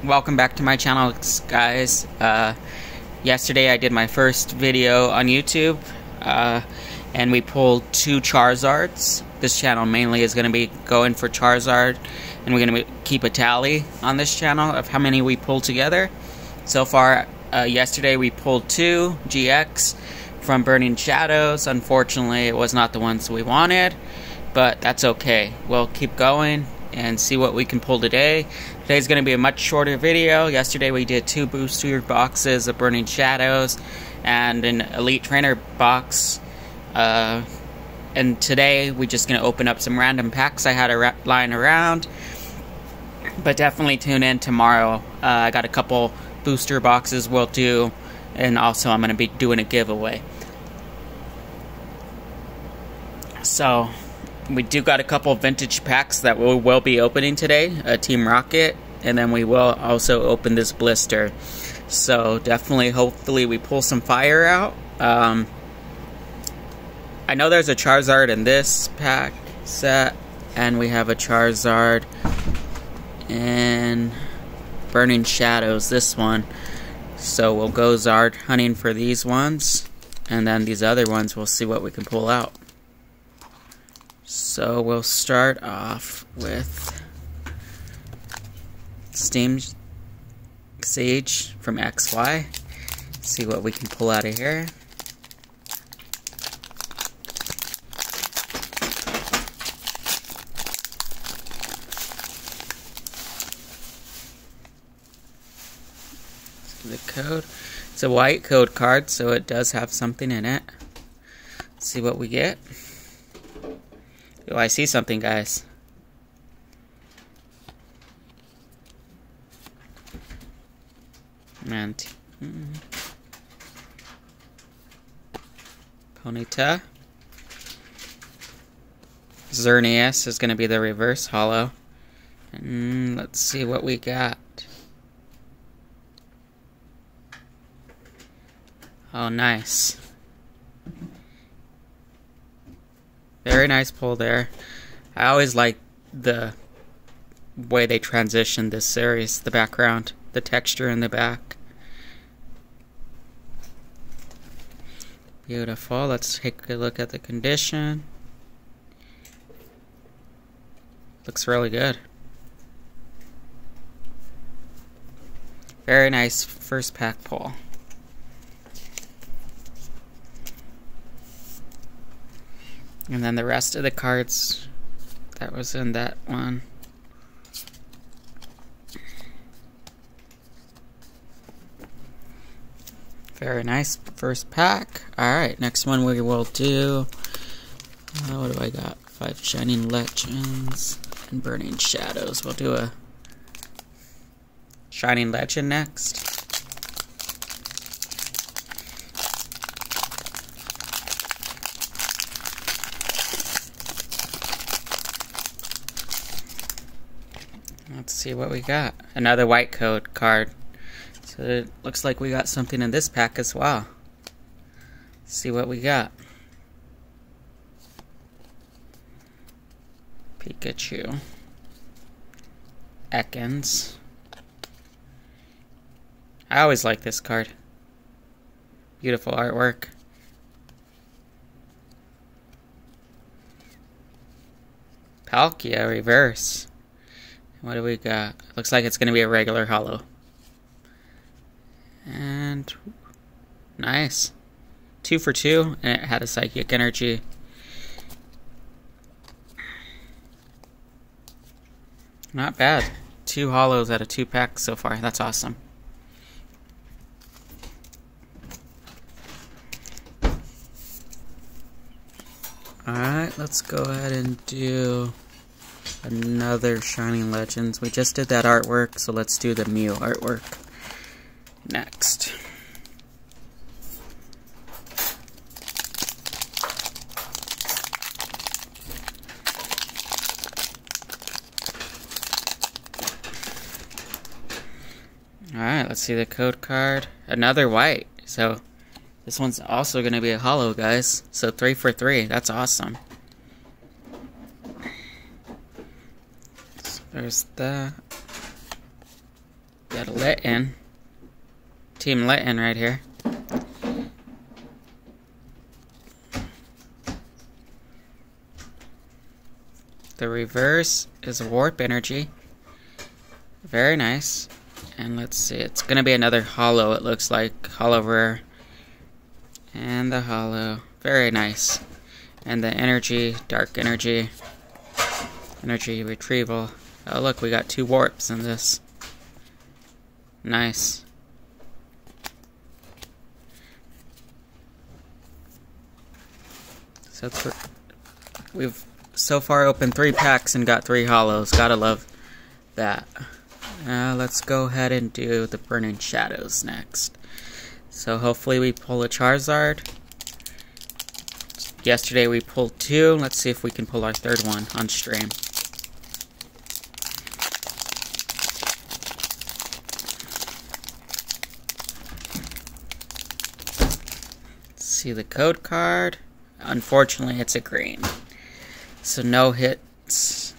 welcome back to my channel, guys. Yesterday I did my first video on YouTube, and we pulled 2 Charizards. This channel mainly is going to be going for Charizard, and we're going to keep a tally on this channel of how many we pulled together. So far, yesterday we pulled 2 GX from Burning Shadows. Unfortunately, it was not the ones we wanted, but that's okay. We'll keep going and see what we can pull today. Today's going to be a much shorter video. Yesterday we did 2 booster boxes of Burning Shadows and an Elite Trainer box. And today we're just going to open up some random packs I had lying around. But definitely tune in tomorrow. I got a couple booster boxes we'll do, and also I'm going to be doing a giveaway. So we do got a couple vintage packs that we will be opening today, a Team Rocket, and then we will also open this blister. So definitely, hopefully we pull some fire out. I know there's a Charizard in this pack set, and we have a Charizard in Burning Shadows, this one. So we'll go Zard hunting for these ones, and then these other ones we'll see what we can pull out. So we'll start off with Steam Sage from XY. See what we can pull out of here. The code. It's a white code card, so it does have something in it. Let's see what we get. Oh, I see something, guys. And Ponyta. Xerneas is going to be the reverse holo. And let's see what we got. Oh, nice. Very nice pull there. I always like the way they transition this series, the background, the texture in the back. Beautiful. Let's take a look at the condition. Looks really good. Very nice first pack pull. And then the rest of the cards that was in that one. Very nice first pack. Alright, next one we will do. What do I got? 5 Shining Legends and Burning Shadows. We'll do a Shining Legend next. Let's see what we got. Another white code card. So it looks like we got something in this pack as well. Let's see what we got. Pikachu. Ekans. I always like this card. Beautiful artwork. Palkia reverse. What do we got? Looks like it's going to be a regular holo. And nice. 2 for 2, and it had a psychic energy. Not bad. 2 holos out of 2 packs so far. That's awesome. Alright, let's go ahead and do another Shining Legends. We just did that artwork, so let's do the Mew artwork next. Alright, let's see the code card. Another white. So this one's also going to be a holo, guys. So 3 for 3. That's awesome. There's that. Got got a Litten. Team Litten right here. The reverse is a warp energy. Very nice. And let's see, it's gonna be another hollow, it looks like. Hollow rare. And the hollow. Very nice. And the energy, dark energy. Energy retrieval. Oh look, we got 2 warps in this. Nice. So we've so far opened 3 packs and got 3 hollows. Gotta love that. Let's go ahead and do the Burning Shadows next. So hopefully we pull a Charizard. Yesterday we pulled 2. Let's see if we can pull our 3rd one on stream. Let's see the code card. Unfortunately, it's a green. So no hits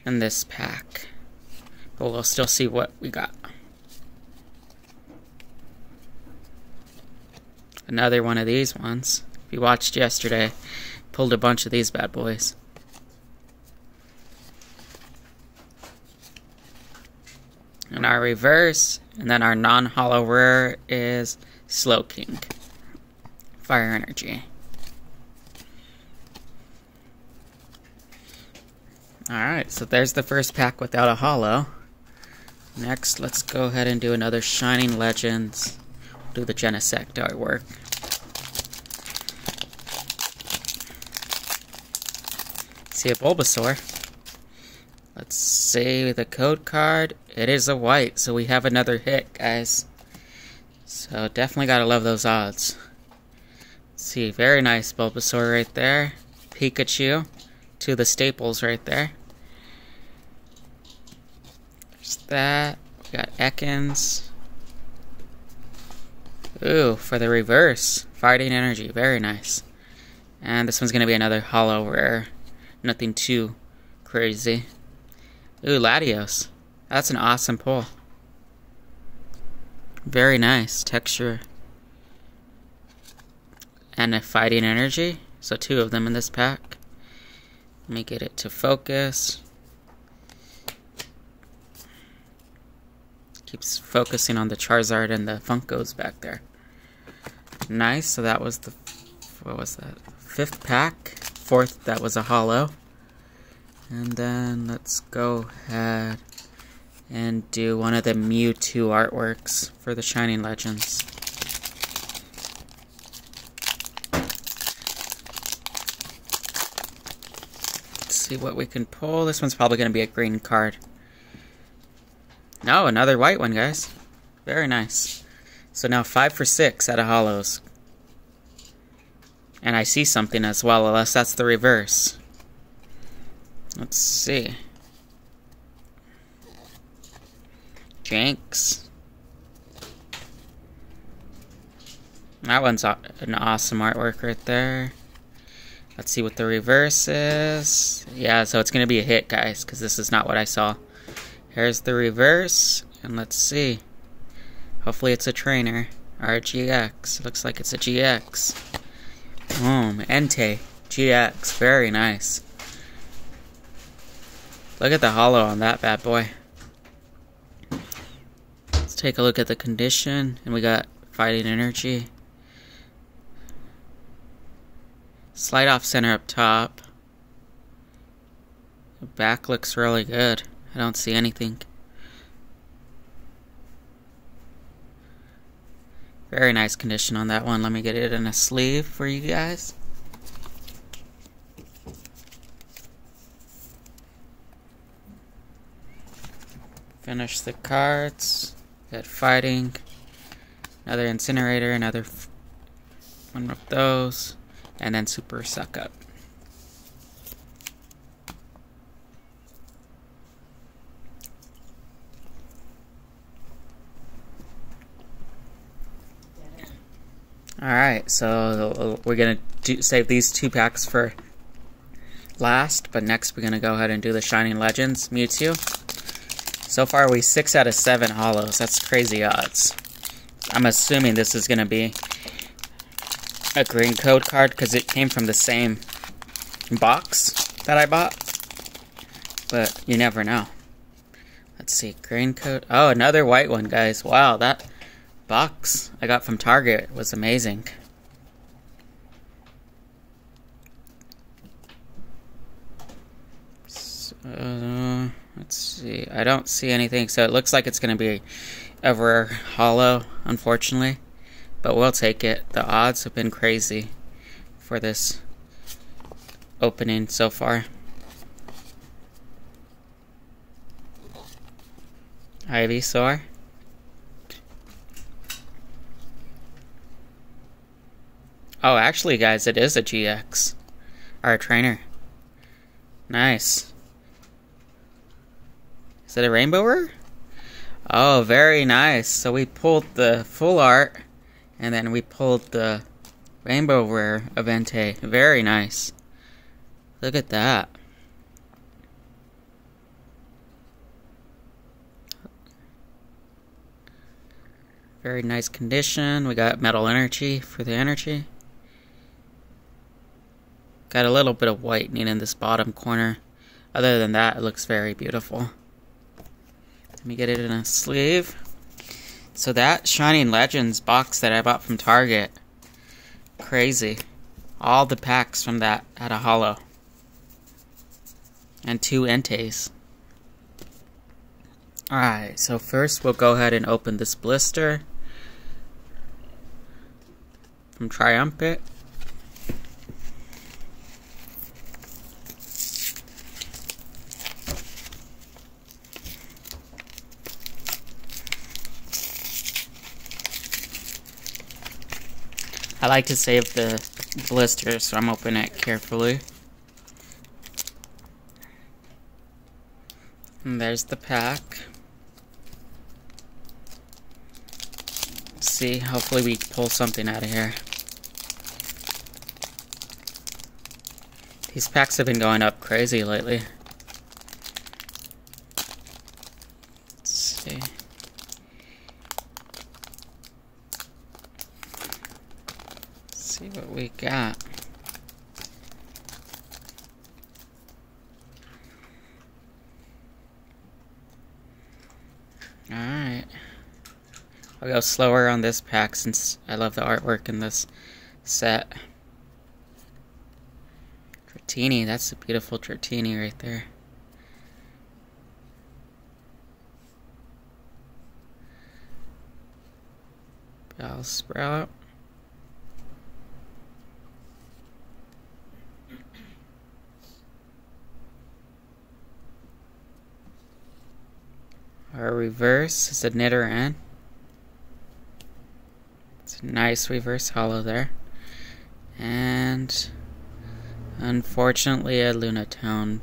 in this pack. But we'll still see what we got. Another one of these ones. If you watched yesterday, pulled a bunch of these bad boys. And our reverse, and then our non-hollow rare is Slowking. Fire energy. Alright, so there's the first pack without a hollow. Next, let's go ahead and do another Shining Legends. Do the Genesect artwork. See a Bulbasaur. Let's see the code card. It is a white, so we have another hit, guys. So definitely gotta love those odds. Let's see, very nice Bulbasaur right there. Pikachu. 2 of the staples right there. There's that. We got Ekans. Ooh, for the reverse. Fighting energy. Very nice. And this one's going to be another hollow rare. Nothing too crazy. Ooh, Latios. That's an awesome pull. Very nice texture. And a fighting energy. So 2 of them in this pack. Let me get it to focus. Keeps focusing on the Charizard and the Funkos back there. Nice, so that was the, what was that? 5th pack. 4th, that was a hollow. And then let's go ahead and do one of the Mewtwo artworks for the Shining Legends. See what we can pull. This one's probably going to be a green card. No, another white one, guys. Very nice. So now 5 for 6 out of hollows. And I see something as well, unless that's the reverse. Let's see. Jinx. That one's an awesome artwork right there. Let's see what the reverse is. Yeah, so it's going to be a hit, guys, because this is not what I saw. Here's the reverse, and let's see. Hopefully it's a trainer, or a GX. It looks like it's a GX. Entei. GX. Very nice. Look at the hollow on that bad boy. Let's take a look at the condition, and we got fighting energy. Slide off center up top. The back looks really good. I don't see anything. Very nice condition on that one. Let me get it in a sleeve for you guys. Finish the cards. Got fighting. Another incinerator. Another one of those. And then super suck up. Alright, so we're going to save these 2 packs for last, but next we're going to go ahead and do the Shining Legends Mewtwo. So far, we 6 out of 7 holos. That's crazy odds. I'm assuming this is going to be a green code card because it came from the same box that I bought. But you never know. Let's see, green code. Oh, another white one, guys. Wow, that box I got from Target was amazing. So, let's see. I don't see anything, so it looks like it's going to be a rare holo, unfortunately. But we'll take it. The odds have been crazy for this opening so far. Ivysaur. Oh, actually, guys, it is a GX. Our trainer. Nice. Is it a rainbow rare? Oh, very nice. So we pulled the full art, and then we pulled the rainbow rare Avente. Very nice. Look at that. Very nice condition. We got metal energy for the energy. Got a little bit of whitening in this bottom corner. Other than that, it looks very beautiful. Let me get it in a sleeve. So that Shining Legends box that I bought from Target. Crazy. All the packs from that had a holo. And 2 Entei. Alright, so first we'll go ahead and open this blister from Triumphant. I like to save the blister, so I'm opening it carefully. And there's the pack. Let's see, hopefully we pull something out of here. These packs have been going up crazy lately. Let's see. See what we got. Alright. I'll go slower on this pack since I love the artwork in this set. Dratini, that's a beautiful Dratini right there. Bellsprout. Our reverse is a Nidoran. It's a nice reverse holo there. And unfortunately a Lunatone.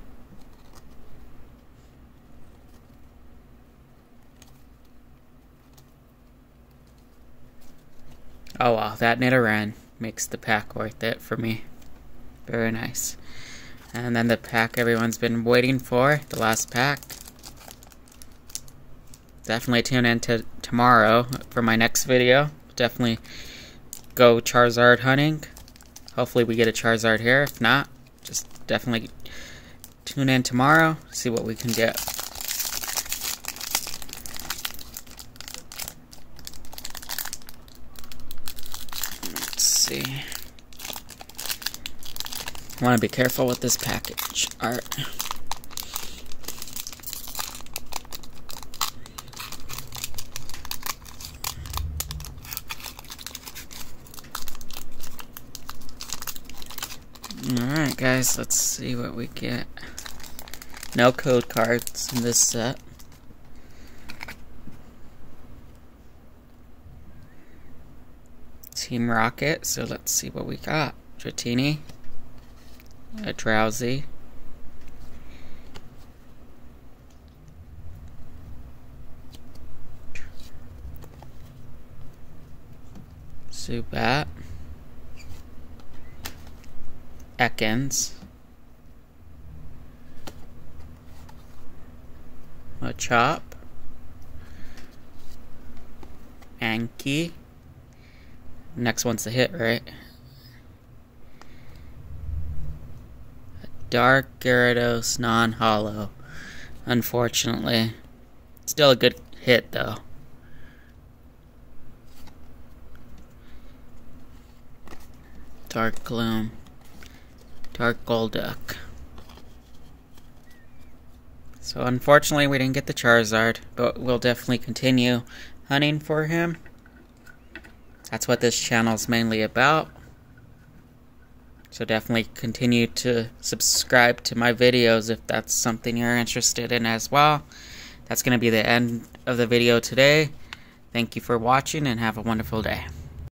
Oh wow, that Nidoran makes the pack worth it for me. Very nice. And then the pack everyone's been waiting for, the last pack. Definitely tune in to tomorrow for my next video. Definitely go Charizard hunting. Hopefully we get a Charizard here. If not, just definitely tune in tomorrow. See what we can get. Let's see. I want to be careful with this package art. Alright guys, let's see what we get. No code cards in this set. Team Rocket, so let's see what we got. Dratini. A Drowsy. Zubat. Ekans. Machop. Anki. Next one's the hit, right? Dark Gyarados non-hollow. Unfortunately. Still a good hit, though. Dark Gloom. Dark Golduck. So unfortunately we didn't get the Charizard, but we'll definitely continue hunting for him. That's what this channel is mainly about. So definitely continue to subscribe to my videos if that's something you're interested in as well. That's going to be the end of the video today. Thank you for watching and have a wonderful day.